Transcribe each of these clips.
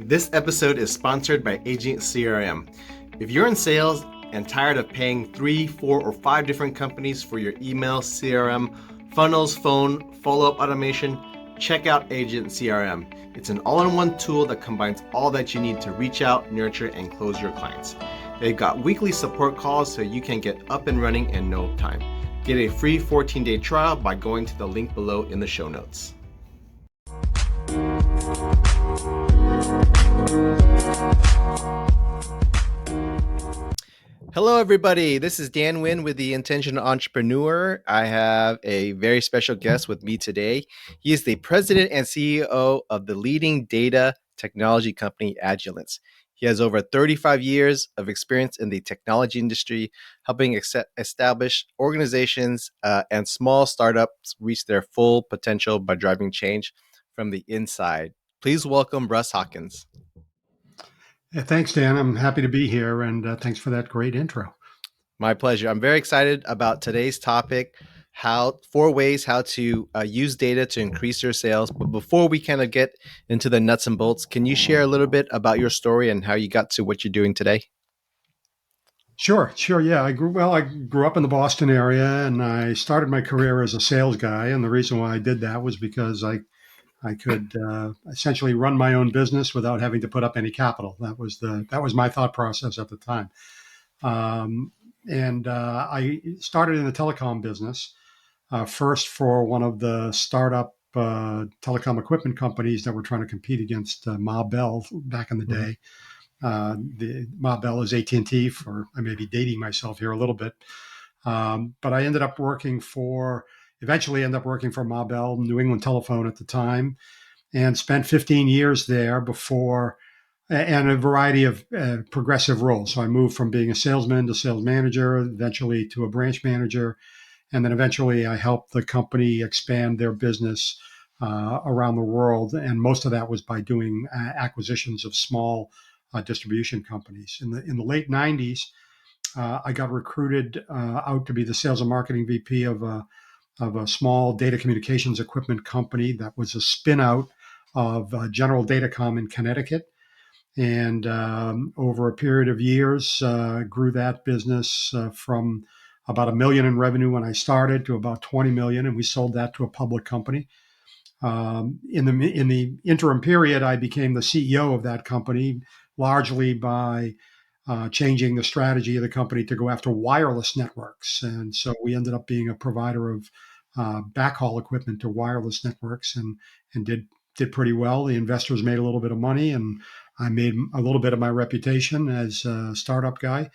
This episode is sponsored by Agent CRM. If you're in sales and tired of paying 3, 4, or 5 different companies for your email, CRM, funnels, phone, follow-up automation, check out Agent CRM. It's an all-in-one tool that combines all that you need to reach out, nurture, and close your clients. They've got weekly support calls so you can get up and running in no time. Get a free 14-day trial by going to the link below in the show notes. Hello, everybody. This is Dan Nguyen with The Intentional Entrepreneur. I have a very special guest with me today. He is the president and CEO of the leading data technology company, Agilence. He has over 35 years of experience in the technology industry, helping establish organizations and small startups reach their full potential by driving change from the inside. Please welcome Russ Hawkins. Yeah, thanks, Dan. I'm happy to be here, and thanks for that great intro. My pleasure. I'm very excited about today's topic, 4 ways how to use data to increase your sales. But before we kind of get into the nuts and bolts, can you share a little bit about your story and how you got to what you're doing today? Sure. Yeah, I grew up in the Boston area, and I started my career as a sales guy. And the reason why I did that was because I could essentially run my own business without having to put up any capital. That was my thought process at the time. I started in the telecom business first for one of the startup telecom equipment companies that were trying to compete against Ma Bell back in the day. The Ma Bell is AT&T. I may be dating myself here a little bit, but I eventually ended up working for Ma Bell, New England Telephone at the time, and spent 15 years there and a variety of progressive roles. So I moved from being a salesman to sales manager, eventually to a branch manager, and then eventually I helped the company expand their business around the world. And most of that was by doing acquisitions of small distribution companies. In the late 90s, I got recruited out to be the sales and marketing VP of a small data communications equipment company that was a spin out of General Datacom in Connecticut. And over a period of years, grew that business from about $1 million in revenue when I started to about 20 million, and we sold that to a public company. In the interim period, I became the CEO of that company, largely by changing the strategy of the company to go after wireless networks. And so we ended up being a provider of backhaul equipment to wireless networks, and did pretty well. The investors made a little bit of money, and I made a little bit of my reputation as a startup guy.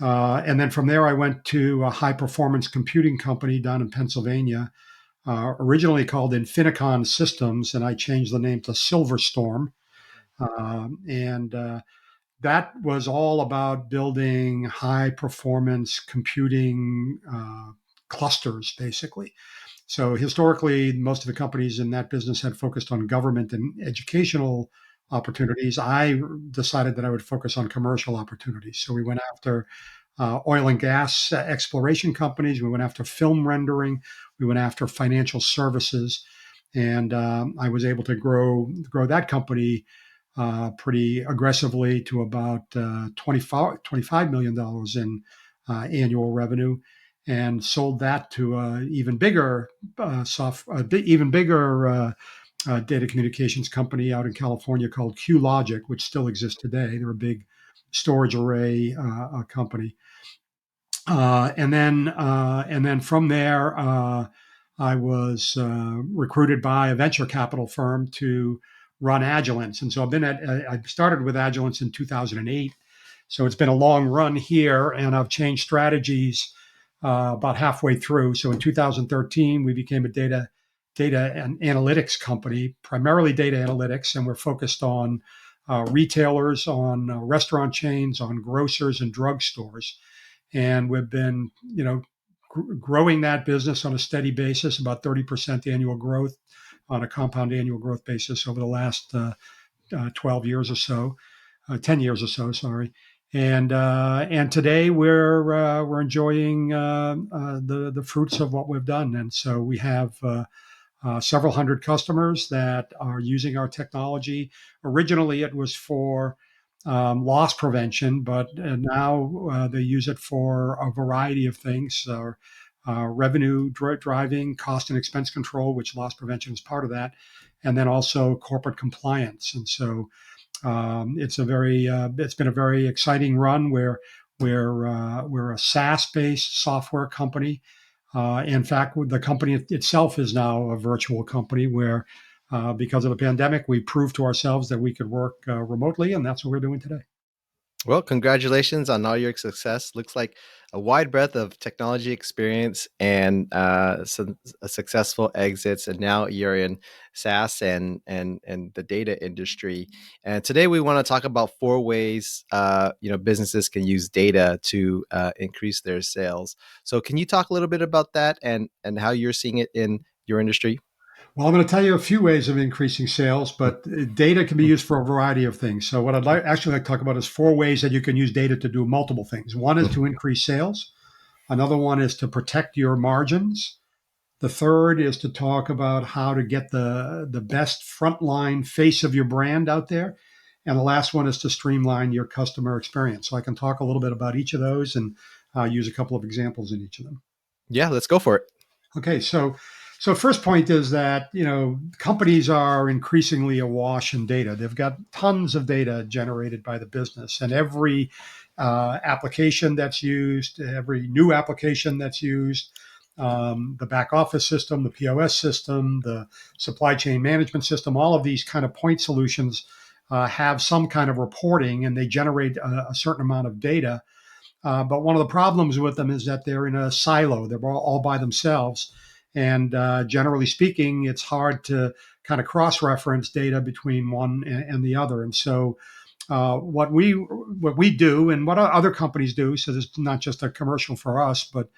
And then from there, I went to a high performance computing company down in Pennsylvania, originally called Infinicon Systems, and I changed the name to Silverstorm. That was all about building high performance computing clusters, basically. So historically, most of the companies in that business had focused on government and educational opportunities. I decided that I would focus on commercial opportunities. So we went after oil and gas exploration companies. We went after film rendering. We went after financial services. And I was able to grow that company pretty aggressively to about $25 million in annual revenue, and sold that to an even bigger data communications company out in California called QLogic, which still exists today. They're a big storage array company. And then from there, I was recruited by a venture capital firm to run Agilence. And so I started with Agilence in 2008. So it's been a long run here, and I've changed strategies about halfway through. So in 2013, we became a data and analytics company, primarily data analytics, and we're focused on retailers, on restaurant chains, on grocers and drugstores. And we've been, growing that business on a steady basis, about 30% annual growth on a compound annual growth basis over the last 12 years or so, 10 years or so, sorry. And today we're enjoying the fruits of what we've done. And so we have several hundred customers that are using our technology. Originally, it was for loss prevention, but now they use it for a variety of things. Revenue driving, cost and expense control, which loss prevention is part of that, and then also corporate compliance. And so it's been a very exciting run where we're a SaaS-based software company. In fact, the company itself is now a virtual company where, because of the pandemic, we proved to ourselves that we could work remotely, and that's what we're doing today. Well, congratulations on all your success. Looks like a wide breadth of technology experience and some successful exits, and now you're in SaaS and the data industry. And today we want to talk about four ways businesses can use data to increase their sales. So, can you talk a little bit about that and how you're seeing it in your industry? Well, I'm going to tell you a few ways of increasing sales, but data can be used for a variety of things. So, what I'd actually like to talk about is four ways that you can use data to do multiple things. One is to increase sales. Another one is to protect your margins. The third is to talk about how to get the best frontline face of your brand out there. And the last one is to streamline your customer experience. So I can talk a little bit about each of those and use a couple of examples in each of them. Yeah, let's go for it. Okay, so first point is that companies are increasingly awash in data. They've got tons of data generated by the business, and every application that's used, every new application that's used, the back office system, the POS system, the supply chain management system, all of these kind of point solutions have some kind of reporting, and they generate a certain amount of data. But one of the problems with them is that they're in a silo. They're all by themselves. And generally speaking, it's hard to kind of cross-reference data between one and the other. And so what we do and what other companies do, so this is not just a commercial for us, but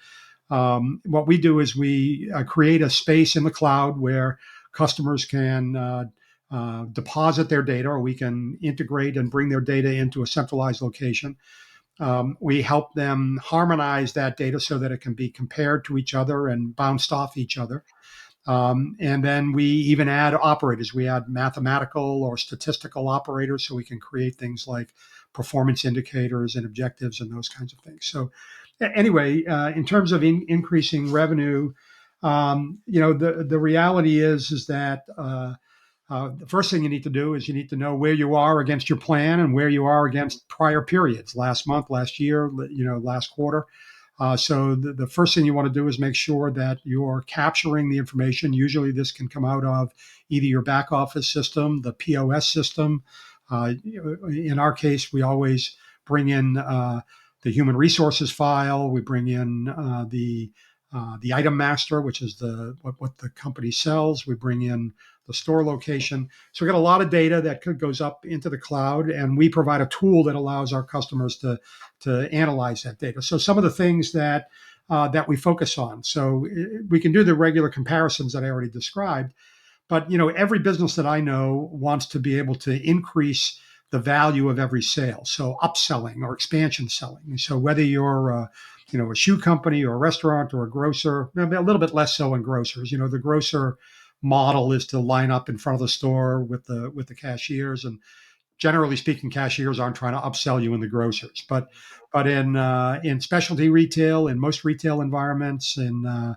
what we do is we create a space in the cloud where customers can deposit their data, or we can integrate and bring their data into a centralized location. We help them harmonize that data so that it can be compared to each other and bounced off each other. And then we even add operators. We add mathematical or statistical operators so we can create things like performance indicators and objectives and those kinds of things. So, anyway, in terms of increasing revenue, the reality is that the first thing you need to do is you need to know where you are against your plan and where you are against prior periods, last month, last year, last quarter. So the first thing you want to do is make sure that you're capturing the information. Usually this can come out of either your back office system, the POS system. In our case, we always bring in the human resources file. We bring in the item master, which is what the company sells. We bring in the store location. So we got a lot of data that goes up into the cloud, and we provide a tool that allows our customers to analyze that data. So some of the things that we focus on. So we can do the regular comparisons that I already described, but every business that I know wants to be able to increase the value of every sale. So upselling or expansion selling. So whether you're a shoe company or a restaurant or a grocer, maybe a little bit less so in grocers. The grocer model is to line up in front of the store with the cashiers, and generally speaking, cashiers aren't trying to upsell you in the grocers. But in specialty retail, in most retail environments, in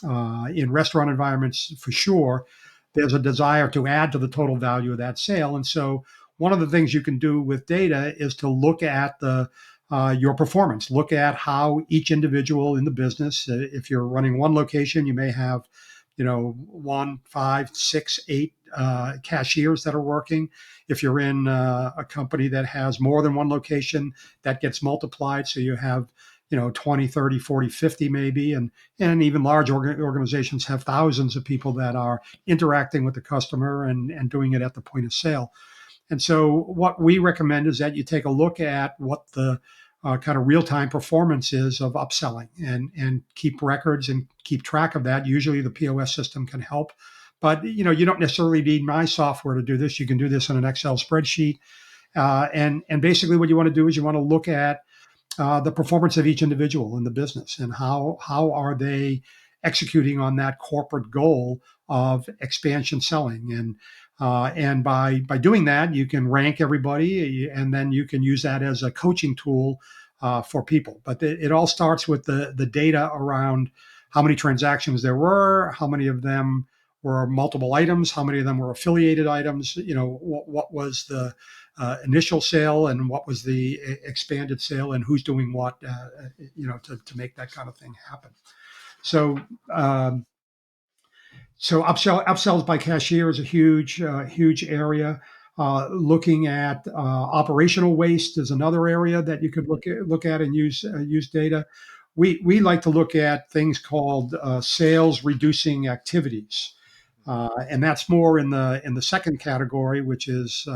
restaurant environments for sure, there's a desire to add to the total value of that sale. And so one of the things you can do with data is to look at your performance, look at how each individual in the business, if you're running one location, you may have 1, 5, 6, 8 cashiers that are working. If you're in a company that has more than one location, that gets multiplied. So you have 20, 30, 40, 50 maybe. And even large organizations have thousands of people that are interacting with the customer and doing it at the point of sale. And so what we recommend is that you take a look at what the kind of real-time performance is of upselling and keep records and keep track of that. Usually the POS system can help, but you don't necessarily need my software to do this. You can do this on an Excel spreadsheet. And basically what you want to do is you want to look at the performance of each individual in the business and how are they executing on that corporate goal of expansion selling. And by doing that, you can rank everybody, and then you can use that as a coaching tool for people. But it all starts with the data around how many transactions there were, how many of them were multiple items, how many of them were affiliated items. What was the initial sale and what was the expanded sale, and who's doing what. To make that kind of thing happen. So. So upsells by cashier is a huge area. Looking at operational waste is another area that you could look at and use data. We like to look at things called sales reducing activities, and that's more in the second category, which is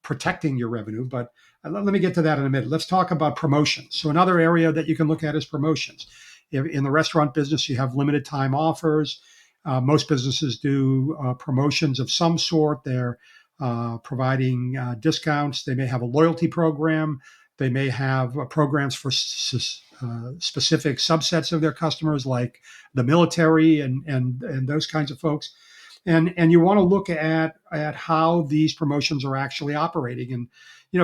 protecting your revenue. But let me get to that in a minute. Let's talk about promotions. So another area that you can look at is promotions. In the restaurant business, you have limited time offers. Most businesses do promotions of some sort. They're providing discounts. They may have a loyalty program. They may have programs for specific subsets of their customers, like the military and those kinds of folks. And you want to look at how these promotions are actually operating. And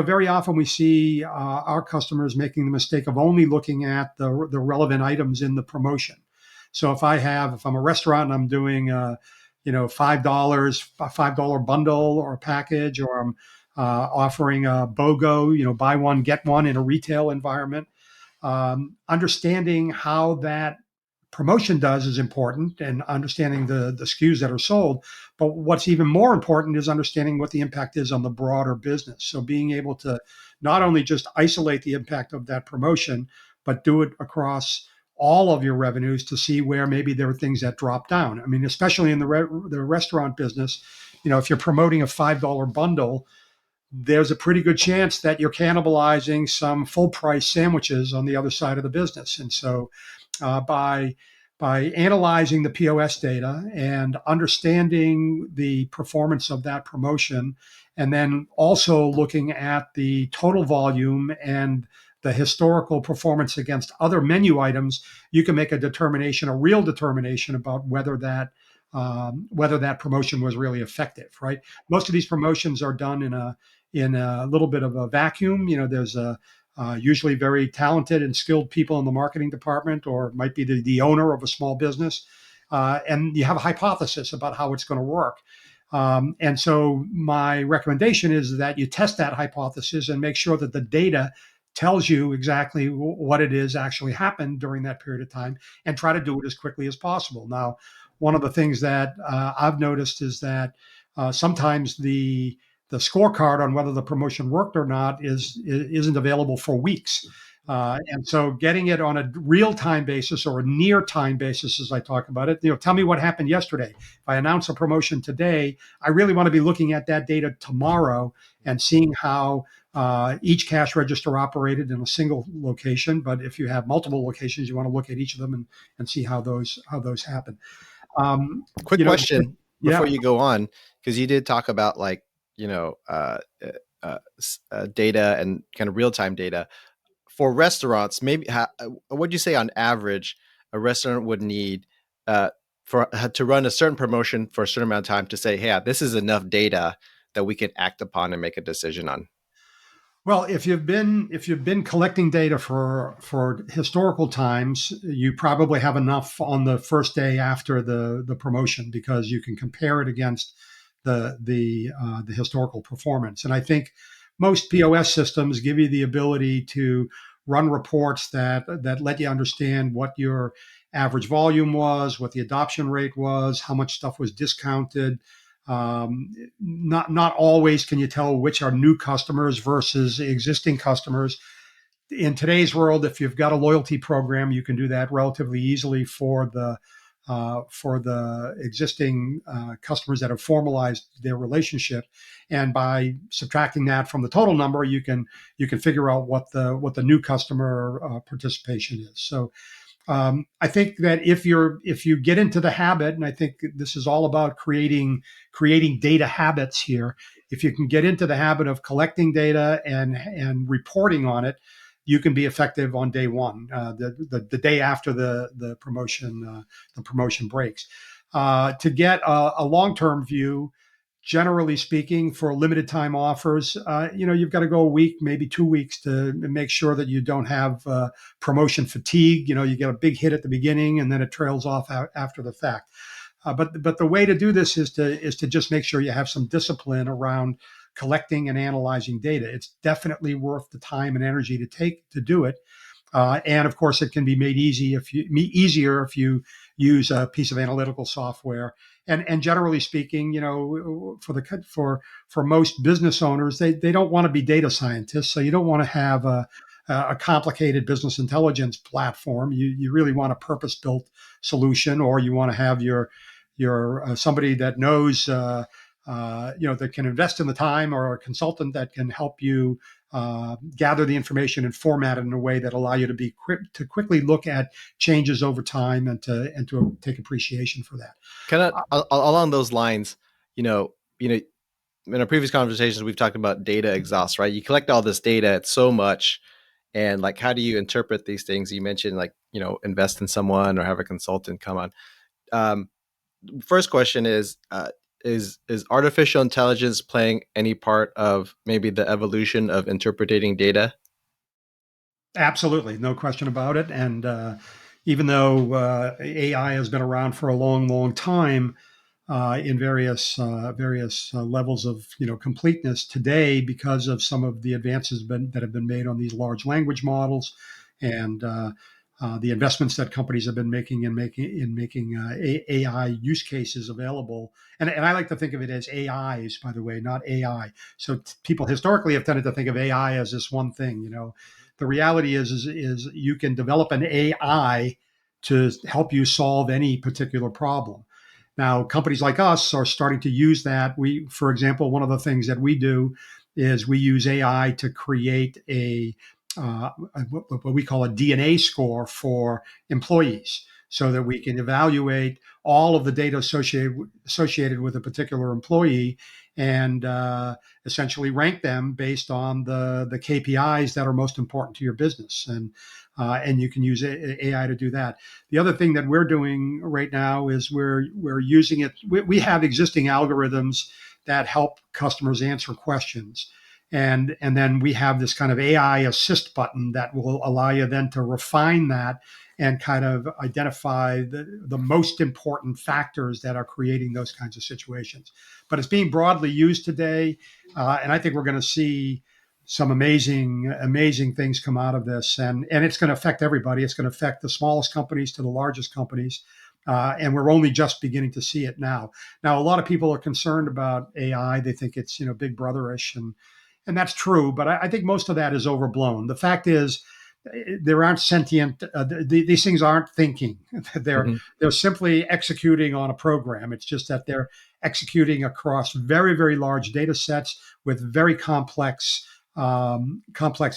very often we see our customers making the mistake of only looking at the relevant items in the promotion. So if I'm a restaurant and I'm doing $5 bundle or a package, or I'm offering a BOGO, buy one get one in a retail environment, understanding how that promotion does is important, and understanding the SKUs that are sold. But what's even more important is understanding what the impact is on the broader business. So being able to not only just isolate the impact of that promotion, but do it across all of your revenues to see where maybe there are things that drop down. I mean, especially in the restaurant business, if you're promoting a $5 bundle, there's a pretty good chance that you're cannibalizing some full price sandwiches on the other side of the business. And so by analyzing the POS data and understanding the performance of that promotion, and then also looking at the total volume and the historical performance against other menu items, you can make a real determination about whether that promotion was really effective. Right? Most of these promotions are done in a little bit of a vacuum. There's usually very talented and skilled people in the marketing department, or it might be the owner of a small business, and you have a hypothesis about how it's going to work. And so my recommendation is that you test that hypothesis and make sure that the data tells you exactly what it is actually happened during that period of time, and try to do it as quickly as possible. Now, one of the things that I've noticed is that sometimes the scorecard on whether the promotion worked or not isn't available for weeks. And so getting it on a real time basis, or a near time basis, as I talk about it, tell me what happened yesterday. If I announce a promotion today, I really want to be looking at that data tomorrow and seeing how each cash register operated in a single location. But if you have multiple locations, you want to look at each of them and see how those happen. Quick question Yeah. before you go on, because you did talk about data and kind of real time data for restaurants. Maybe what'd you say on average a restaurant would need to run a certain promotion for a certain amount of time to say, hey, this is enough data that we can act upon and make a decision on? Well, if you've been collecting data for historical times, you probably have enough on the first day after the promotion, because you can compare it against the historical performance. And I think most POS systems give you the ability to run reports that let you understand what your average volume was, what the adoption rate was, how much stuff was discounted. Not always can you tell which are new customers versus existing customers. In today's world, if you've got a loyalty program, you can do that relatively easily for the existing customers that have formalized their relationship. And by subtracting that from the total number, you can figure out what the new customer participation is. So I think that if you get into the habit, and I think this is all about creating data habits here. If you can get into the habit of collecting data and reporting on it, you can be effective on day one, the day after the promotion breaks. To get a long term view, generally speaking, for limited time offers, you've got to go a week, maybe 2 weeks, to make sure that you don't have promotion fatigue. You get a big hit at the beginning and then it trails off after the fact. But the way to do this is to just make sure you have some discipline around collecting and analyzing data. It's definitely worth the time and energy to take to do it. And of course, it can be made easier if you use a piece of analytical software. And generally speaking, for most business owners, they don't want to be data scientists. So you don't want to have a complicated business intelligence platform. You really want a purpose built solution, or you want to have your somebody that knows. That can invest in the time, or a consultant that can help you gather the information and format it in a way that allow you to quickly look at changes over time, and to take appreciation for that. Kind of along those lines, in our previous conversations, we've talked about data exhaust, right? You collect all this data, it's so much. And like, how do you interpret these things? You mentioned like, invest in someone or have a consultant come on. First question is artificial intelligence playing any part of maybe the evolution of interpreting data? Absolutely, no question about it. And even though AI has been around for a long, long time, in various levels of completeness today, because of some of the advances that have been made on these large language models, and the investments that companies have been making in making AI use cases available. And I like to think of it as AIs, by the way, not AI. So people historically have tended to think of AI as this one thing. The reality is you can develop an AI to help you solve any particular problem. Now, companies like us are starting to use that. For example, one of the things that we do is we use AI to create what we call a DNA score for employees, so that we can evaluate all of the data associated with a particular employee, and essentially rank them based on the KPIs that are most important to your business. And you can use AI to do that. The other thing that we're doing right now is we're using it. We have existing algorithms that help customers answer questions, and then we have this kind of AI assist button that will allow you then to refine that and kind of identify the most important factors that are creating those kinds of situations. But it's being broadly used today, and I think we're going to see some amazing things come out of this, and it's going to affect everybody. It's going to affect the smallest companies to the largest companies, and we're only just beginning to see it now. Now, a lot of people are concerned about AI. They think it's Big Brotherish, and that's true, but I think most of that is overblown. The fact is, there aren't sentient. These things aren't thinking. they're Mhm. they're simply executing on a program. It's just that they're executing across very, very large data sets with very complex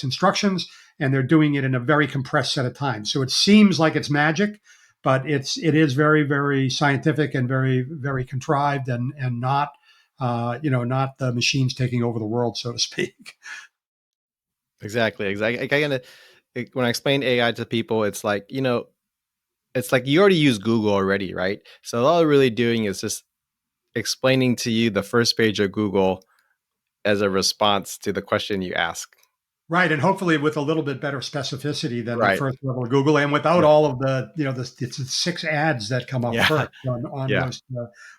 instructions, and they're doing it in a very compressed set of time. So it seems like it's magic, but it is very, very scientific and very, very contrived, and not the machines taking over the world, so to speak. Exactly. When I explain AI to people, it's like you already use Google already, right? So all they're really doing is just explaining to you the first page of Google as a response to the question you ask. Right, and hopefully with a little bit better specificity than the Right. first level of Google, and without Yeah. all of it's the six ads that come up Yeah. first on Yeah. most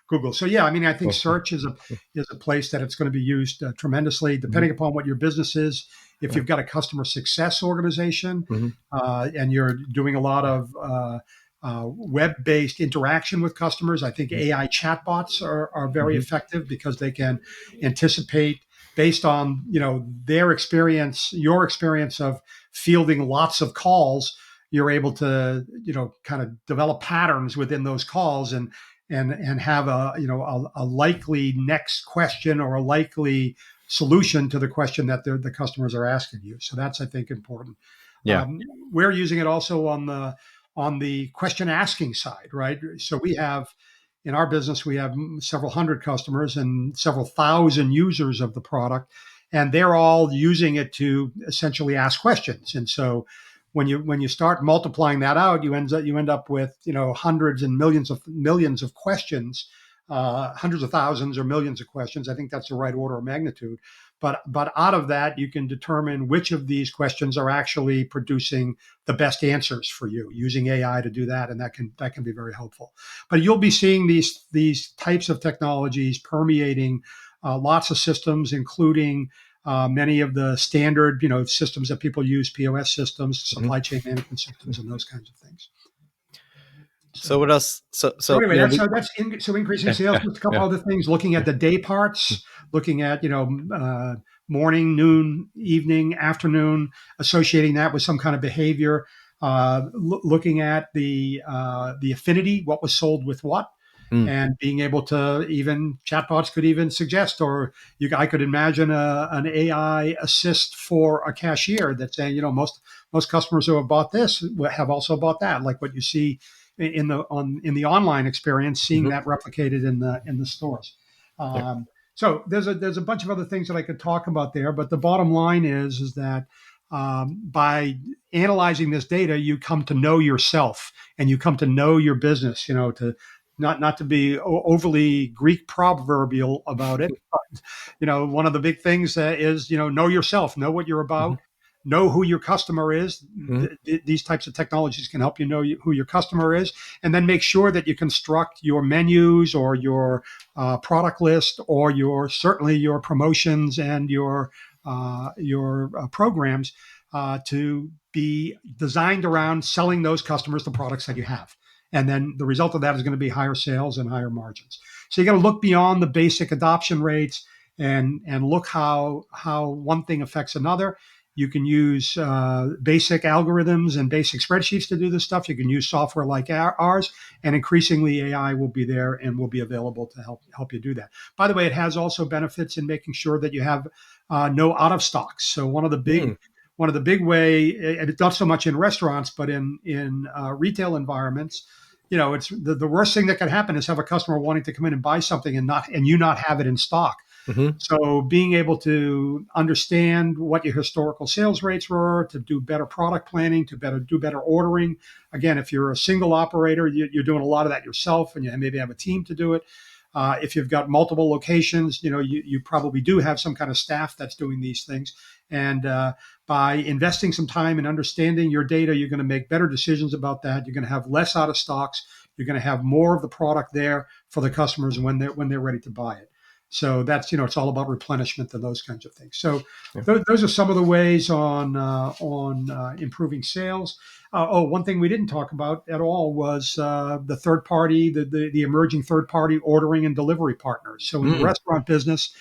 Google. So yeah, I mean, I think search is a place that it's going to be used tremendously, Mhm. depending upon what your business is. If Yeah. you've got a customer success organization, Mhm. and you're doing a lot of web-based interaction with customers, I think Mhm. AI chatbots are very Mhm. effective, because they can anticipate, based on their experience, your experience of fielding lots of calls. You're able to kind of develop patterns within those calls, and have a likely next question, or a likely solution to the question that the customers are asking you. So that's, I think, important. Yeah. um, we're using it also on the question asking side, right? So we have, in our business, we have several hundred customers and several thousand users of the product. and they're all using it to essentially ask questions. And so when you start multiplying that out, you end up with hundreds and millions of questions, hundreds of thousands or millions of questions. I think that's the right order of magnitude. But out of that, you can determine which of these questions are actually producing the best answers for you using AI to do that, and that can be very helpful. But you'll be seeing these types of technologies permeating lots of systems, including many of the standard systems that people use, POS systems, supply chain management systems, and those kinds of things. So what else? So anyway, so increasing yeah, sales. yeah, Just a couple yeah. other things. Looking at the day parts, looking at morning, noon, evening, afternoon, associating that with some kind of behavior. Looking at the affinity, what was sold with what, Mm. and being able to even chatbots could even suggest, or I could imagine an AI assist for a cashier that's saying, most customers who have bought this have also bought that, like what you see in the online experience, seeing Mhm. that replicated in the stores. Yeah. So there's a bunch of other things that I could talk about there, but the bottom line is that by analyzing this data, you come to know yourself and you come to know your business. To not to be overly Greek proverbial about it, but one of the big things is know yourself, know what you're Mhm. about, know who your customer is. Mhm. These types of technologies can help you know who your customer is, and then make sure that you construct your menus or your product list or certainly your promotions and your programs to be designed around selling those customers the products that you have. And then the result of that is going to be higher sales and higher margins. So you got to look beyond the basic adoption rates and look how one thing affects another. You can use basic algorithms and basic spreadsheets to do this stuff. You can use software like ours, and increasingly AI will be there and will be available to help you do that. By the way, it has also benefits in making sure that you have no out of stocks. So Mm. one of the big way, and it's not so much in restaurants, but in retail environments, it's the worst thing that can happen is have a customer wanting to come in and buy something and you not have it in stock. Mhm. So being able to understand what your historical sales rates were, to do better product planning, to do better ordering. Again, if you're a single operator, you're doing a lot of that yourself, and you maybe have a team to do it. If you've got multiple locations, you probably do have some kind of staff that's doing these things. And by investing some time in understanding your data, you're going to make better decisions about that. You're going to have less out of stocks. You're going to have more of the product there for the customers when they're ready to buy it. So that's it's all about replenishment and those kinds of things. So Yeah. those are some of the ways on improving sales. One thing we didn't talk about at all was the third party, the emerging third party ordering and delivery partners. So in the Mm. restaurant business,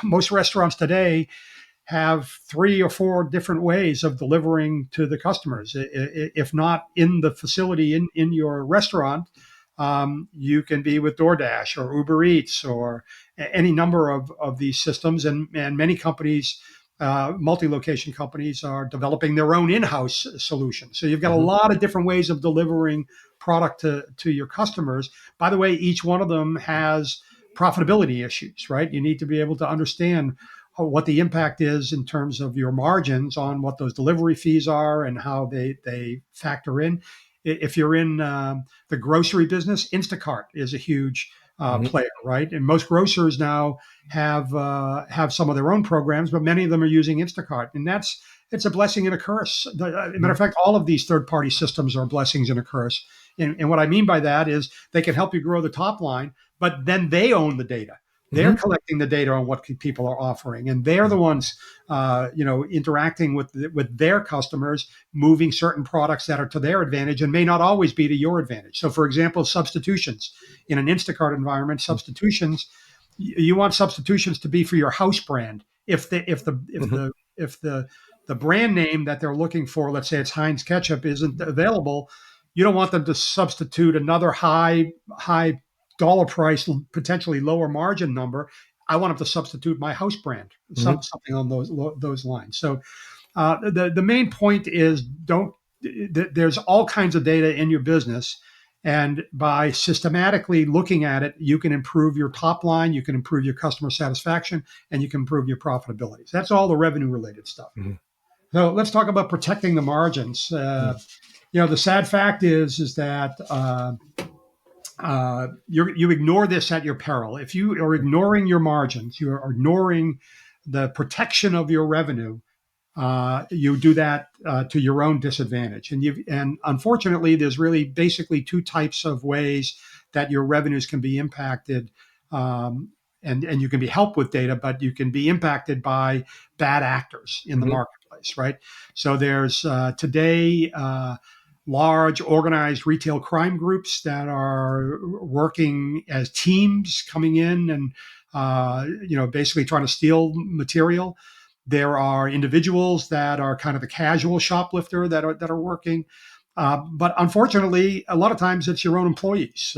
most restaurants today have 3 or 4 different ways of delivering to the customers. If not in the facility in your restaurant, you can be with DoorDash or Uber Eats or any number of these systems. And many companies, multi-location companies, are developing their own in-house solution. So you've got a Mhm. lot of different ways of delivering product to your customers. By the way, each one of them has profitability issues, right? You need to be able to understand what the impact is in terms of your margins on what those delivery fees are and how they factor in. If you're in the grocery business, Instacart is a huge Mhm. player, right? And most grocers now have some of their own programs, but many of them are using Instacart, and it's a blessing and a curse. Matter of Mhm. fact, all of these third-party systems are blessings and a curse. And what I mean by that is they can help you grow the top line, but then they own the data. They're Mhm. collecting the data on what people are offering, and they're the ones, interacting with their customers, moving certain products that are to their advantage and may not always be to your advantage. So, for example, substitutions in an Instacart environment, substitutions you want substitutions to be for your house brand. Mhm. If the brand name that they're looking for, let's say it's Heinz ketchup, isn't available, you don't want them to substitute another high dollar price, potentially lower margin number. I want them to substitute my house brand, Mhm. something on those lines. So the main point is don't. There's all kinds of data in your business, And by systematically looking at it, you can improve your top line, you can improve your customer satisfaction, and you can improve your profitability. So that's all the revenue related stuff. Mhm. So let's talk about protecting the margins. The sad fact is that you ignore this at your peril. If you are ignoring your margins, you are ignoring the protection of your revenue. You do that to your own disadvantage. And unfortunately, there's really basically two types of ways that your revenues can be impacted. Um, and you can be helped with data, but you can be impacted by bad actors in the Mhm. marketplace, right? So there's today large organized retail crime groups that are working as teams coming in and basically trying to steal material. There are individuals that are kind of the casual shoplifter that are working, but unfortunately, a lot of times it's your own employees.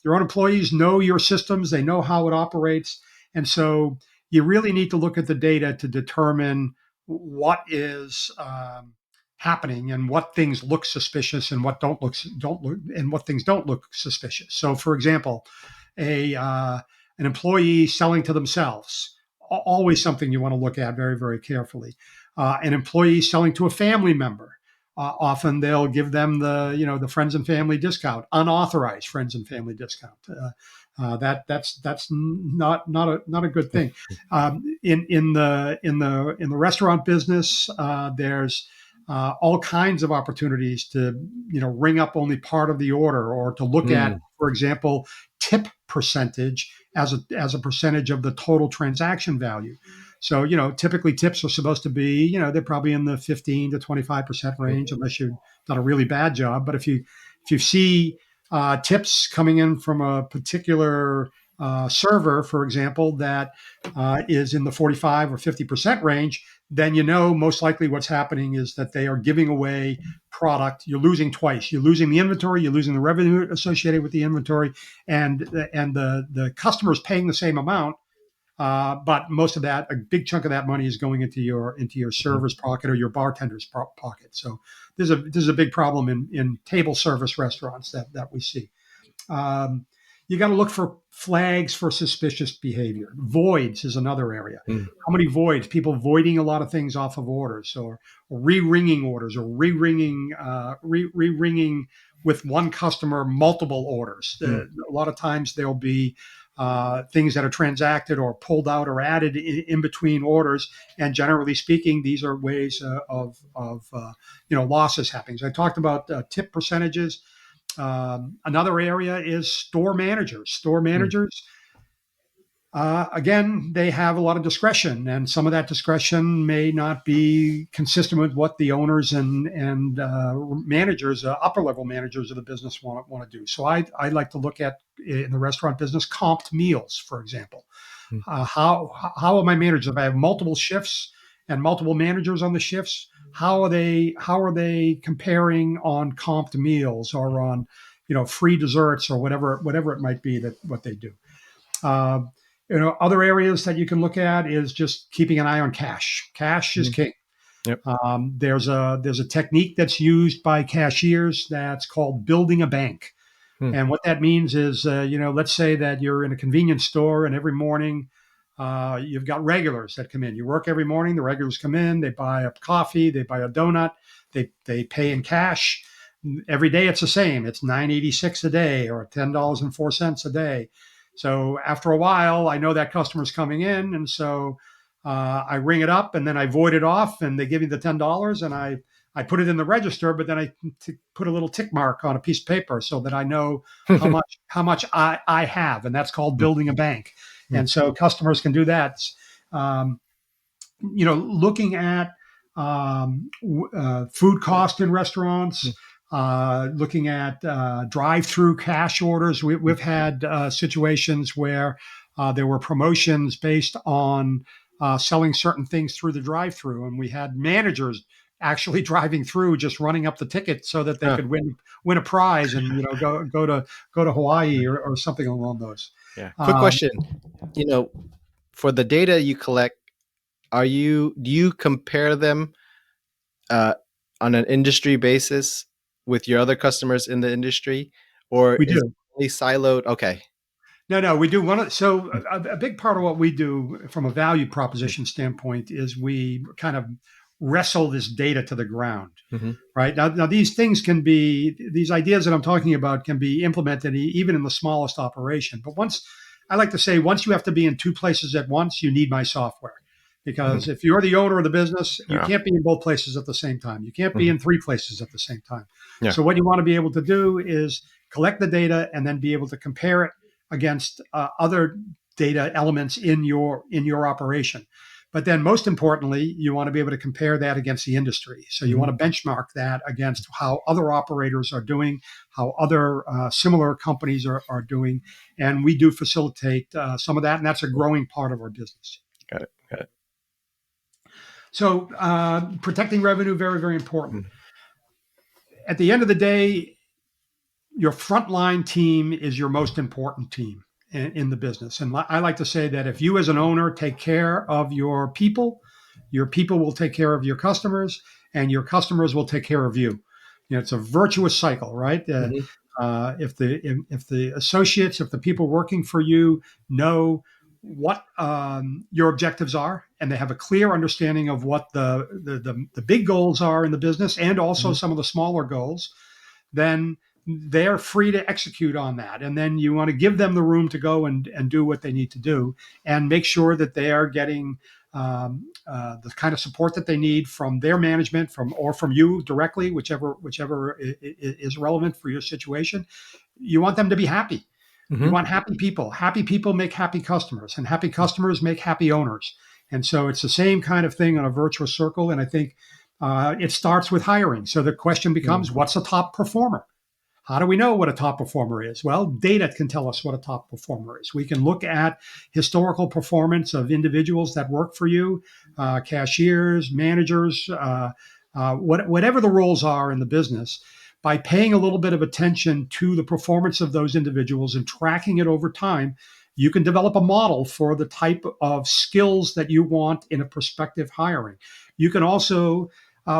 Your own employees know your systems; they know how it operates, and so you really need to look at the data to determine what is happening and what things look suspicious and what don't look and what things don't look suspicious. So, for example, a an employee selling to themselves, always something you want to look at very, very carefully. An employee selling to a family member, often they'll give them the friends and family discount, unauthorized friends and family discount. That's not a good thing. In the restaurant business, there's all kinds of opportunities to ring up only part of the order, or to look at, Mm. for example, tip percentage as a percentage of the total transaction value. So, typically tips are supposed to be, they're probably in the 15 to 25% range, unless you've done a really bad job. But if you see tips coming in from a particular server, for example, that is in the 45 or 50% range, then most likely what's happening is that they are giving away product. You're losing twice. You're losing the inventory, you're losing the revenue associated with the inventory, and the customer is paying the same amount, but most of that, a big chunk of that money, is going into your Mhm. server's pocket or your bartender's pocket. So there's a big problem in table service restaurants that we see. Um, you got to look for flags for suspicious behavior. Voids is another area. Mm. How many voids? People voiding a lot of things off of orders, or re-ringing orders, or re-ringing with one customer multiple orders. Mm. A lot of times there'll be things that are transacted or pulled out or added in between orders, and generally speaking, these are ways of losses happening. So I talked about tip percentages. Another area is store managers. Store Mm. managers, again, they have a lot of discretion, and some of that discretion may not be consistent with what the owners and managers, upper level managers of the business want to do. So I like to look at, in the restaurant business, comped meals, for example. Mm. How are my managers? If I have multiple shifts and multiple managers on the shifts, how are they comparing on comped meals, or on free desserts, or whatever it might be that what they do. Uh, Other areas that you can look at is just keeping an eye on cash. Cash is Mm. king. Yep. There's a technique that's used by cashiers that's called building a bank. Mm. And what that means is, let's say that you're in a convenience store, and every morning you've got regulars that come in. You work every morning, the regulars come in, they buy a coffee, they buy a donut, they pay in cash. Every day it's the same. It's $9.86 a day, or $10.04 a day. So after a while, I know that customer's coming in, and so I ring it up, and then I void it off, and they give me the $10, and I put it in the register, but then I put a little tick mark on a piece of paper so that I know how much I have, and that's called Mm. building a bank. Mm. And so customers can do that. Um, Looking at food cost in restaurants, Mm. looking at drive-through cash orders. We've had situations where there were promotions based on selling certain things through the drive-through, and we had managers actually driving through, just running up the ticket so that they Huh. could win a prize, and go to Hawaii, or something along those. Yeah. Quick Um, question. You know, for the data you collect, do you compare them uh, on an industry basis with your other customers in the industry, or We is do. it really siloed? Okay. No, we do a big part of what we do from a value proposition standpoint is we kind of wrestle this data to the ground. Mm-hmm. Right now, these things can be these ideas that I'm talking about can be implemented even in the smallest operation. But I like to say, once you have to be in two places at once, you need my software. Because Mm-hmm. if you're the owner of the business, you Yeah. can't be in both places at the same time. You can't be Mm-hmm. in three places at the same time. Yeah. So what you want to be able to do is collect the data and then be able to compare it against other data elements in your operation. But then, most importantly, you want to be able to compare that against the industry. So you Mm-hmm. want to benchmark that against how other operators are doing, how other similar companies are doing, and we do facilitate some of that, and that's a growing part of our business. Got it. Got it. So protecting revenue, very, very important. Mm-hmm. At the end of the day, your frontline team is your most important team in the business. And I like to say that if you as an owner take care of your people will take care of your customers, and your customers will take care of you. It's a virtuous cycle, right? Mm-hmm. If the associates, if the people working for you know what your objectives are, and they have a clear understanding of what the big goals are in the business, and also Mm-hmm. some of the smaller goals, then they're free to execute on that. And then you want to give them the room to go and do what they need to do, and make sure that they are getting the kind of support that they need from their management, from you directly, whichever is relevant for your situation. You want them to be happy. You Mm-hmm. want happy people. Happy people make happy customers, and happy customers make happy owners. And so it's the same kind of thing on a virtuous circle. And I think it starts with hiring. So the question becomes, what's a top performer? How do we know what a top performer is? Well, data can tell us what a top performer is. We can look at historical performance of individuals that work for you, cashiers, managers, whatever the roles are in the business. By paying a little bit of attention to the performance of those individuals and tracking it over time, you can develop a model for the type of skills that you want in a prospective hiring. You can also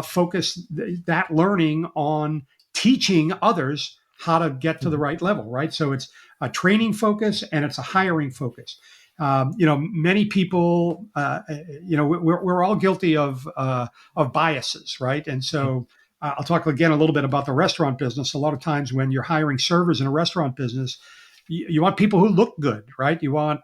focus that learning on teaching others how to get to the right level, right? So it's a training focus and it's a hiring focus. Many people, we're all guilty of biases, right? And so I'll talk again a little bit about the restaurant business. A lot of times when you're hiring servers in a restaurant business, you want people who look good, right? You want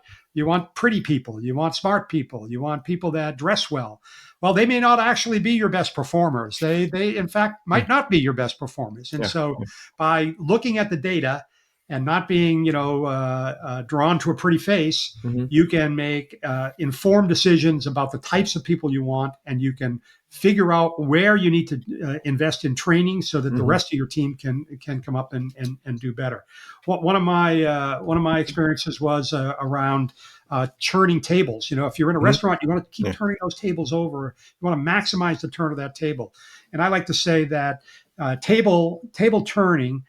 pretty people, you want smart people, you want people that dress well. Well, they may not actually be your best performers. They in fact might Mm-hmm. not be your best performers. And Yeah. so by looking at the data and not being drawn to a pretty face, Mm-hmm. you can make informed decisions about the types of people you want, and you can figure out where you need to invest in training so that the Mm-hmm. rest of your team can come up and do better. One of my experiences was around churning tables. If you're in a Mm-hmm. restaurant, you want to keep Yeah. turning those tables over. You want to maximize the turn of that table. And I like to say that table turning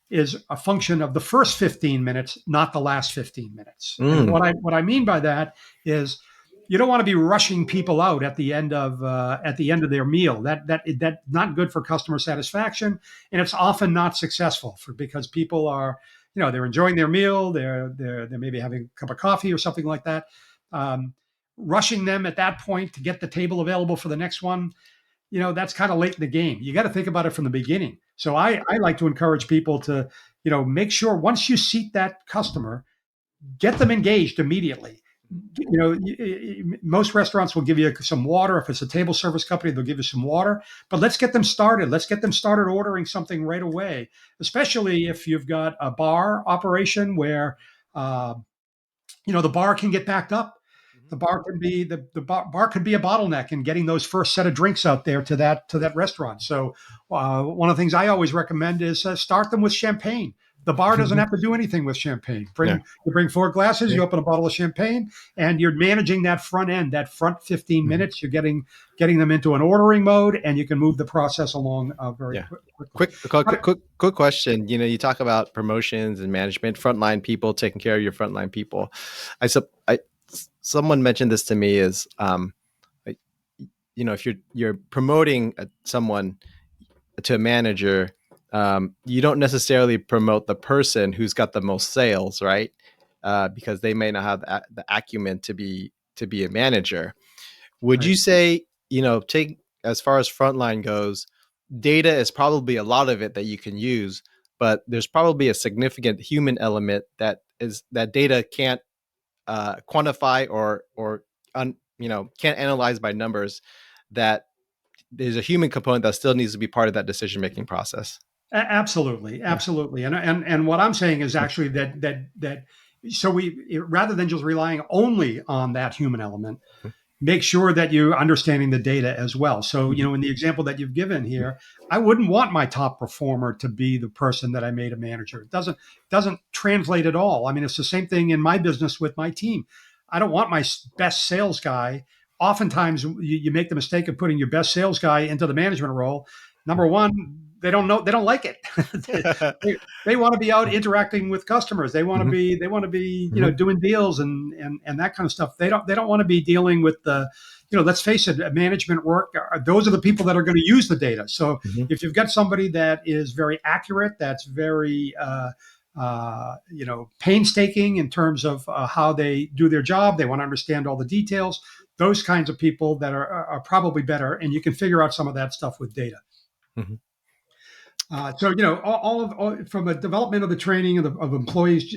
is a function of the first 15 minutes, not the last 15 minutes. And Mm. what I mean by that is you don't want to be rushing people out at the end of their meal. That's not good for customer satisfaction, and it's often not successful because people are, they're enjoying their meal, they're maybe having a cup of coffee or something like that. Um, Rushing them at that point to get the table available for the next one, that's kind of late in the game. You got to think about it from the beginning. So I like to encourage people to, make sure once you seat that customer, get them engaged immediately. Most restaurants will give you some water. If it's a table service company, they'll give you some water. But let's get them started. Let's get them started ordering something right away, especially if you've got a bar operation where uh, the bar can get backed up. The bar could be a bottleneck in getting those first set of drinks out there to that restaurant. So one of the things I always recommend is start them with champagne. The bar doesn't have to do anything with champagne. Yeah. You bring 4 glasses, Yeah. you open a bottle of champagne, and you're managing that front end, that front 15 Mhm. minutes. You're getting them into an ordering mode, and you can move the process along very Yeah. quickly. Quick question. You talk about promotions and management, frontline people, taking care of your frontline people. Someone mentioned this to me is, like, if you're promoting someone to a manager, you don't necessarily promote the person who's got the most sales, right? Because they may not have the acumen to be a manager. Would Right. you say, take as far as frontline goes, data is probably a lot of it that you can use, but there's probably a significant human element that data can't quantify or can't analyze by numbers. That there's a human component that still needs to be part of that decision making process. Absolutely, Yeah. absolutely, and what I'm saying is actually that so rather than just relying only on that human element, make sure that you're understanding the data as well. So, Mhm. in the example that you've given here, I wouldn't want my top performer to be the person that I made a manager. It doesn't translate at all. I mean, it's the same thing in my business with my team. I don't want my best sales guy. Oftentimes, you make the mistake of putting your best sales guy into the management role. Number one, they don't like it. They want to be out interacting with customers. Mhm. they want to be Mhm. doing deals and that kind of stuff. They don't want to be dealing with the let's face it, management work. Those are the people that are going to use the data. So Mhm. if you've got somebody that is very accurate, that's very painstaking in terms of how they do their job, they want to understand all the details. Those kinds of people that are probably better, and you can figure out some of that stuff with data. Mhm. So all from a development of the training of employees,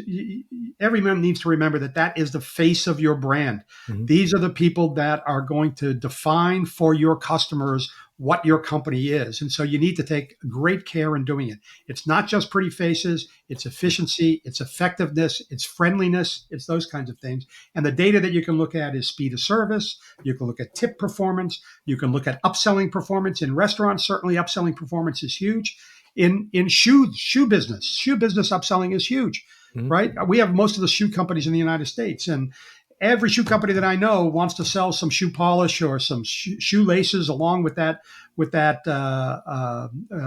everyone needs to remember that is the face of your brand. Mhm. These are the people that are going to define for your customers what your company is, and so you need to take great care in doing it. It's not just pretty faces; it's efficiency, it's effectiveness, it's friendliness, it's those kinds of things. And the data that you can look at is speed of service. You can look at tip performance. You can look at upselling performance in restaurants. Certainly, upselling performance is huge in shoe business upselling is huge, Mhm. right? We have most of the shoe companies in the United States, and every shoe company that I know wants to sell some shoe polish or some shoelaces along with that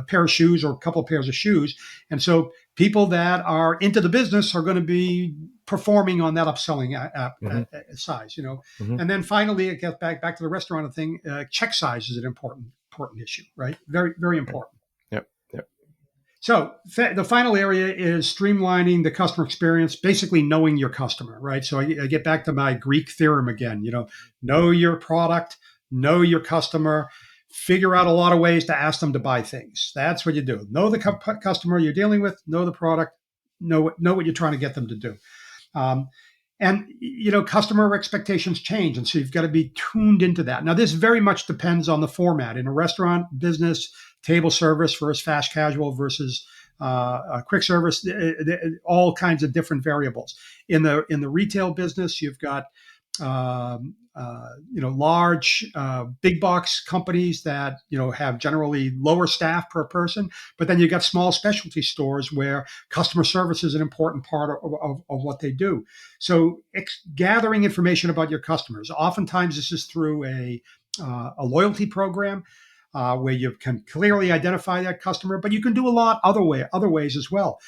pair of shoes or a couple of pairs of shoes. And so people that are into the business are going to be performing on that upselling Mhm. size. Mhm. And then finally, it gets back to the restaurant thing. Check size is an important issue, right? Very, very important. Yep. Yep. So the final area is streamlining the customer experience, basically knowing your customer, right? So I get back to my Greek theorem again. Know your product, know your customer, figure out a lot of ways to ask them to buy things. That's what you do. Know the customer you're dealing with, know the product, know what you're trying to get them to do. Um, and customer expectations change, and so you've got to be tuned into that. Now, this very much depends on the format. In a restaurant business, table service versus fast casual versus quick service, all kinds of different variables. In the retail business, you've got large big box companies that have generally lower staff per person, but then you've got small specialty stores where customer service is an important part of what they do. So gathering information about your customers, oftentimes this is through a loyalty program. Where you can clearly identify that customer, but you can do a lot other ways as well.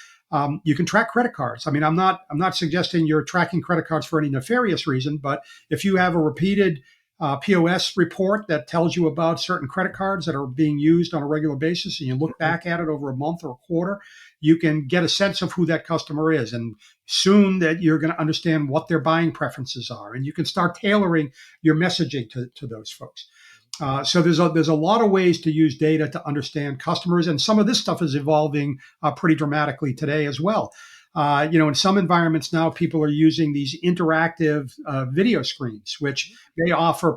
You can track credit cards. I mean, I'm not suggesting you're tracking credit cards for any nefarious reason, but if you have a repeated POS report that tells you about certain credit cards that are being used on a regular basis, and you look Mhm. back at it over a month or a quarter, you can get a sense of who that customer is, and soon that you're going to understand what their buying preferences are, and you can start tailoring your messaging to those folks. So there's a lot of ways to use data to understand customers, and some of this stuff is evolving pretty dramatically today as well. In some environments now, people are using these interactive video screens, which may offer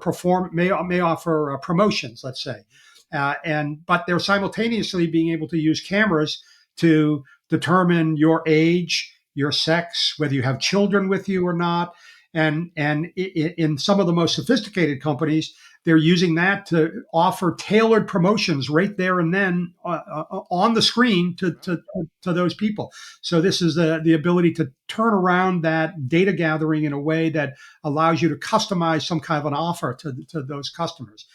promotions, let's say, but they're simultaneously being able to use cameras to determine your age, your sex, whether you have children with you or not, and in some of the most sophisticated companies they're using that to offer tailored promotions right there and then on the screen to those people. So this is the ability to turn around that data gathering in a way that allows you to customize some kind of an offer to those customers.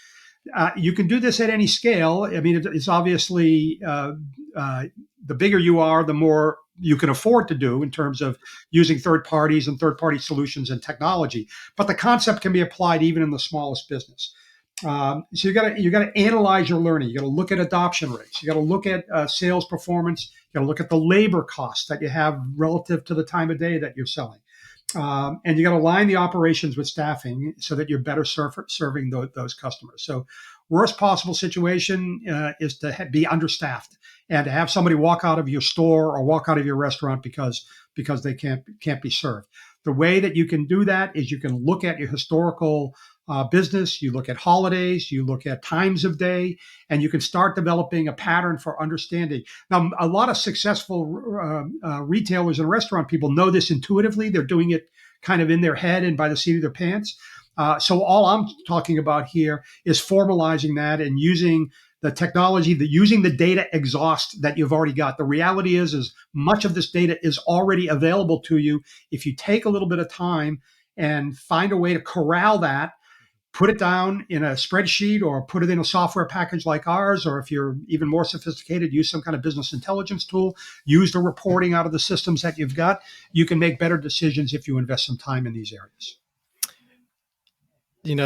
You can do this at any scale. I mean, it's obviously uh, the bigger you are, the more you can afford to do in terms of using third parties and third party solutions and technology. But the concept can be applied even in the smallest business. So you got to analyze your learning. You got to look at adoption rates. You got to look at sales performance. You got to look at the labor costs that you have relative to the time of day that you're selling. And you got to align the operations with staffing so that you're better serving those customers. So, worst possible situation is to be understaffed and to have somebody walk out of your store or walk out of your restaurant because they can't be served. The way that you can do that is you can look at your historical business, you look at holidays, you look at times of day, and you can start developing a pattern for understanding. Now, a lot of successful retailers and restaurant people know this intuitively. They're doing it kind of in their head and by the seat of their pants. So all I'm talking about here is formalizing that and using the technology, using the data exhaust that you've already got. The reality is much of this data is already available to you. If you take a little bit of time and find a way to corral that, put it down in a spreadsheet or put it in a software package like ours, or if you're even more sophisticated, use some kind of business intelligence tool, use the reporting out of the systems that you've got. You can make better decisions if you invest some time in these areas.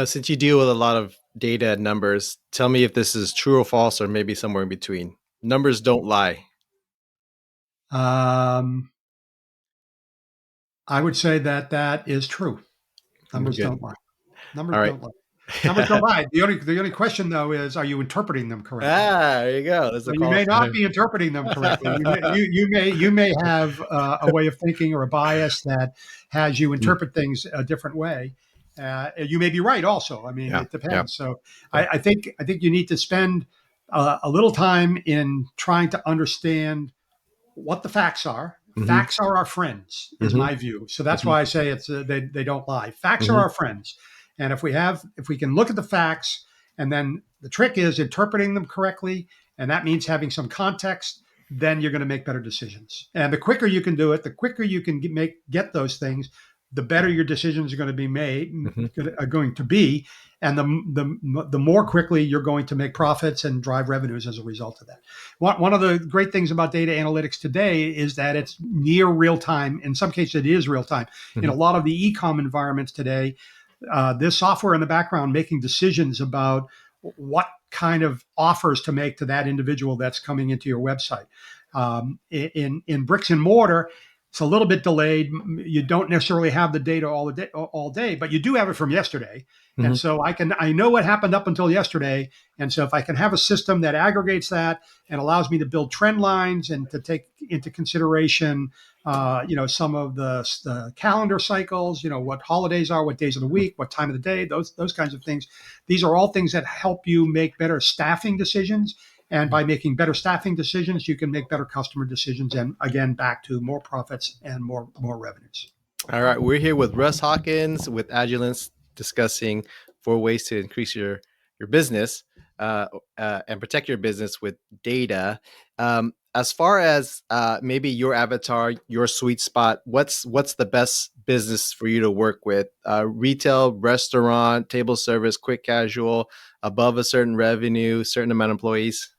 Since you deal with a lot of data and numbers, tell me if this is true or false, or maybe somewhere in between. Numbers don't lie. Um, I would say that is true. Numbers Good. don't lie. Numbers All right. don't lie. Numbers don't lie. The only question though is, are you interpreting them correctly? There you go. That's a So you call may not sign. be interpreting them correctly. You may have a way of thinking or a bias that has you Mm, interpret things a different way. You may be right. Also, I mean, yeah. it Yeah. depends. So Yeah. I think you need to spend a little time in trying to understand what the facts are. Mm-hmm. Facts are our friends, is Mm-hmm. my view. So that's Mm-hmm. why I say they don't lie. Facts are Mm-hmm. our friends, and if we can look at the facts, and then the trick is interpreting them correctly, and that means having some context. Then you're going to make better decisions, and the quicker you can do it, the quicker you can get those things, the better your decisions are going to be made, Mm-hmm. are going to be, and the more quickly you're going to make profits and drive revenues as a result of that. One of the great things about data analytics today is that it's near real time. In some cases, it is real time. In Mm-hmm. a lot of the e-com environments today, there's software in the background making decisions about what kind of offers to make to that individual that's coming into your website. In bricks and mortar, it's a little bit delayed. You don't necessarily have the data all day, but you do have it from yesterday. And Mm-hmm. so I know what happened up until yesterday. And so if I can have a system that aggregates that and allows me to build trend lines and to take into consideration, some of the calendar cycles, what holidays are, what days of the week, what time of the day, those kinds of things. These are all things that help you make better staffing decisions. And by making better staffing decisions, you can make better customer decisions. And again, back to more profits and more revenues. All right, we're here with Russ Hawkins with Agilence, discussing 4 ways to increase your business uh, and protect your business with data. As far as maybe your avatar, your sweet spot, what's the best business for you to work with? Retail, restaurant, table service, quick casual, above a certain revenue, certain amount of employees.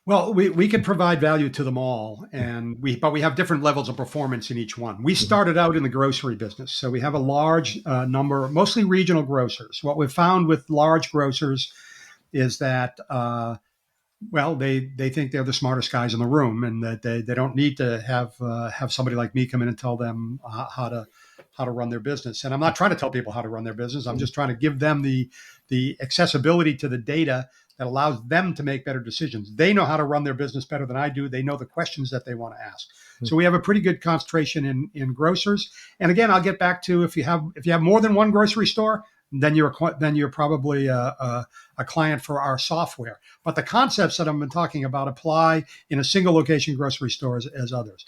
Well, we could provide value to them all, but we have different levels of performance in each one. We Mhm. started out in the grocery business, so we have a large number, mostly regional grocers. What we've found with large grocers is that they think they're the smartest guys in the room, and that they don't need to have somebody like me come in and tell them how to run their business. And I'm not trying to tell people how to run their business. I'm just trying to give them the accessibility to the data that allows them to make better decisions. They know how to run their business better than I do. They know the questions that they want to ask. So we have a pretty good concentration in grocers. And again, I'll get back to if you have more than one grocery store, then you're probably a client for our software. But the concepts that I've been talking about apply in a single location grocery store as others.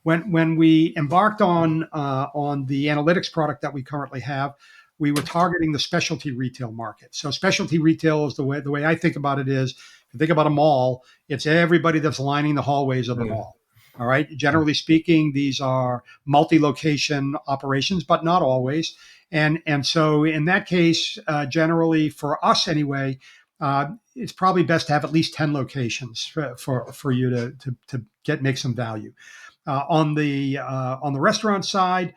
When we embarked on the analytics product that we currently have, we were targeting the specialty retail market. So specialty retail is the way I think about it is, if you think about a mall, it's everybody that's lining the hallways of the Mm. mall. All right. Generally speaking, these are multi-location operations, but not always. And so in that case, generally for us anyway, it's probably best to have at least 10 locations for you to make some value. On the restaurant side,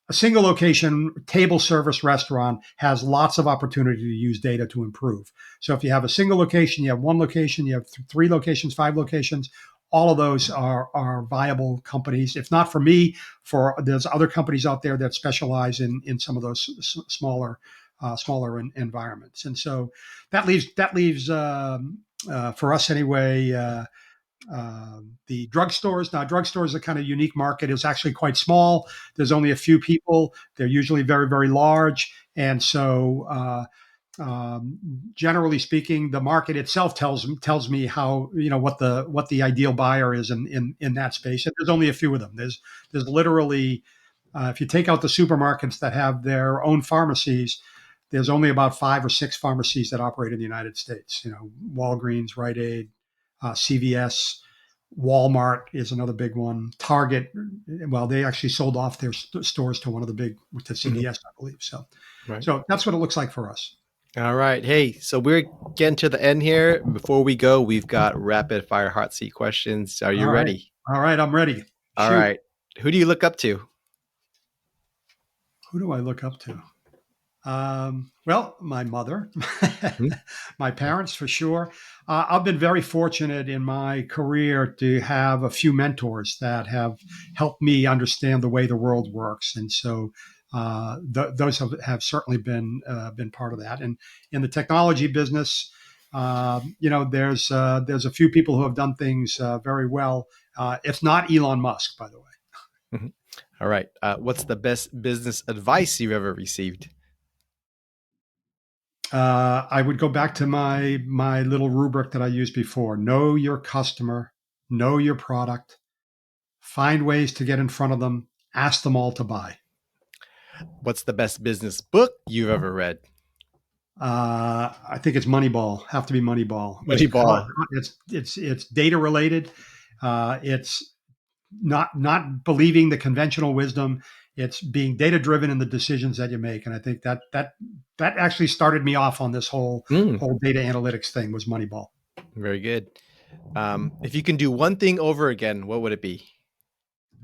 A single location table service restaurant has lots of opportunity to use data to improve. So if you have a single location, you have one location, you have three locations, five locations, all of those are viable companies. If not for me, for there's other companies out there that specialize in some of those smaller environments. And so that leaves for us anyway. The drugstores. Now, drugstores are kind of unique market. It's actually quite small. There's only a few people. They're usually very, very large, and so generally speaking, the market itself tells me how what the ideal buyer is in that space. And there's only a few of them. There's literally if you take out the supermarkets that have their own pharmacies, there's only about five or six pharmacies that operate in the United States. Walgreens, Rite Aid, CVS, Walmart is another big one. Target, well, they actually sold off their stores to one of the big to Mhm. CVS, I believe. So, Right. so that's what it looks like for us. All right. Hey, so we're getting to the end here. Before we go, we've got rapid fire hot seat questions. Are you All right, ready? all right, I'm ready. All Shoot. right. Who do you look up to? Who do I look up to? Well, my mother, Mhm. my parents for sure. I've been very fortunate in my career to have a few mentors that have helped me understand the way the world works, and so those have certainly been part of that. And in the technology business, there's a few people who have done things very well. If not Elon Musk, by the way. Mhm. All right. What's the best business advice you've ever received? I would go back to my little rubric that I used before. Know your customer, know your product, find ways to get in front of them, ask them all to buy. What's the best business book you've ever read? I think it's Moneyball. Have to be Moneyball. Moneyball. It's data related. It's not believing the conventional wisdom. It's being data driven in the decisions that you make. And I think that actually started me off on this whole Mm, whole data analytics thing was Moneyball. very good. If you can do one thing over again, what would it be?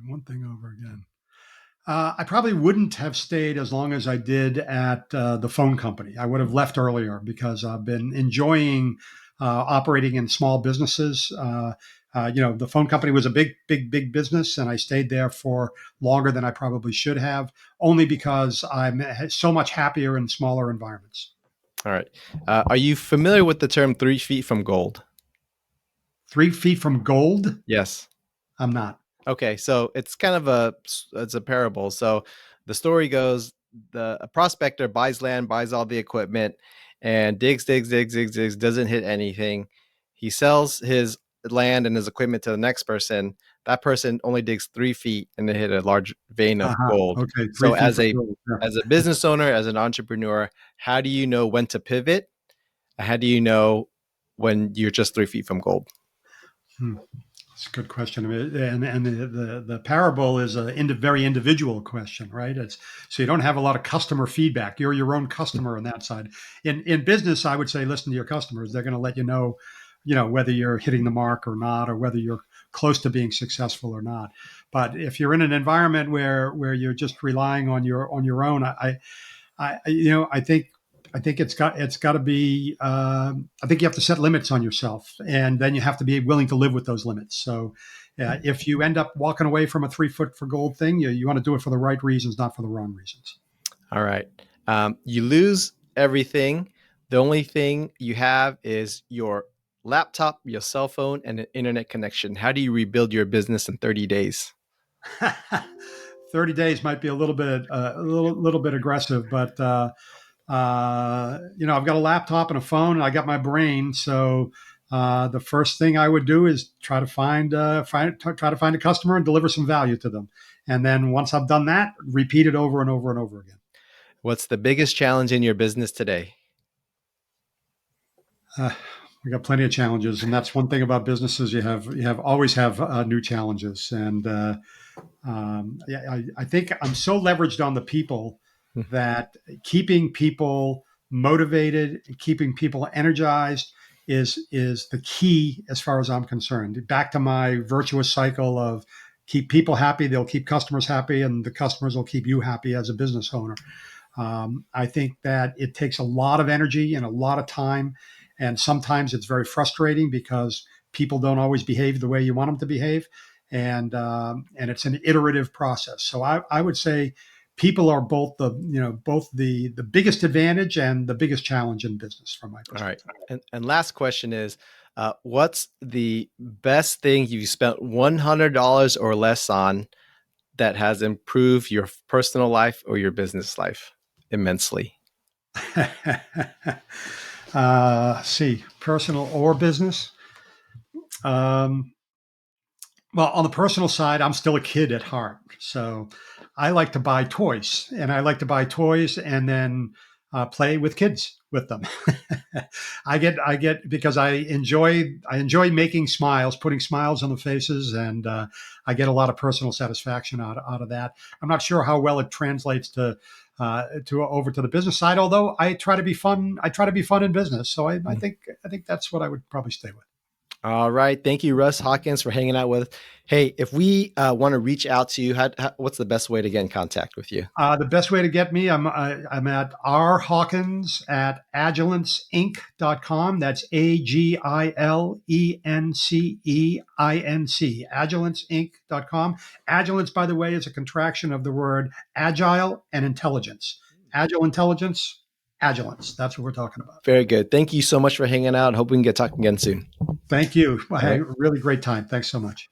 One thing over again. I probably wouldn't have stayed as long as I did at the phone company. I would have left earlier because I've been enjoying operating in small businesses. The phone company was a big, big, big business, and I stayed there for longer than I probably should have, only because I'm so much happier in smaller environments. All right. Are you familiar with the term 3 feet from gold? 3 feet from gold, Yes. I'm not. Okay, so it's kind of it's a parable. So the story goes, the a prospector buys land, buys all the equipment, and digs, doesn't hit anything. He sells his land and his equipment to the next person. That person only digs 3 feet and they hit a large vein of Uh-huh. gold. Okay, three So feet from gold. as a business owner, as an entrepreneur, how do you know when to pivot? How do you know when you're just 3 feet from gold? Yeah. It's a good question. I mean, and the parable is a very individual question, right? It's so you don't have a lot of customer feedback. You're your own customer on that side. In business, I would say listen to your customers. They're going to let whether you're hitting the mark or not, or whether you're close to being successful or not. But if you're in an environment where you're just relying on your own, I think it's got to be. I think you have to set limits on yourself, and then you have to be willing to live with those limits. So, if you end up walking away from a 3 foot for gold thing, you want to do it for the right reasons, not for the wrong reasons. All right. You lose everything. The only thing you have is your laptop, your cell phone, and an internet connection. How do you rebuild your business in 30 days? 30 days might be a little bit aggressive, but I've got a laptop and a phone, and I got my brain. So the first thing I would do is try to find a customer and deliver some value to them. And then once I've done that, repeat it over and over and over again. What's the biggest challenge in your business today? Uh, we got plenty of challenges, and that's one thing about businesses. You always have new challenges, and yeah, I think I'm so leveraged on the people that keeping people motivated, keeping people energized is the key as far as I'm concerned. Back to my virtuous cycle of keep people happy, they'll keep customers happy, and the customers will keep you happy as a business owner. I think that it takes a lot of energy and a lot of time, and sometimes it's very frustrating because people don't always behave the way you want them to behave, and it's an iterative process. So I would say people are both the biggest advantage and the biggest challenge in business from my All right. perspective. And last question is, what's the best thing you spent $100 or less on that has improved your personal life or your business life immensely? See, personal or business. Um, Well, on the personal side, I'm still a kid at heart. So I like to buy toys, and I like to buy toys and then play with kids with them. I get because I enjoy making smiles, putting smiles on the faces, and I get a lot of personal satisfaction out of that. I'm not sure how well it translates to over to the business side, although I try to be fun. I try to be fun in business, so I think that's what I would probably stay with. All right. Thank you, Russ Hawkins, for hanging out with. Hey, if we want to reach out to you, what's the best way to get in contact with you? The best way to get me, I'm at rhawkins at agilenceinc.com. That's AGILENCEINC, agilenceinc.com. Agilence, by the way, is a contraction of the word agile and intelligence. Agile intelligence, agilence. That's what we're talking about. Very good. Thank you so much for hanging out. Hope we can get talking again soon. Thank you. I All had right. a really great time. Thanks so much.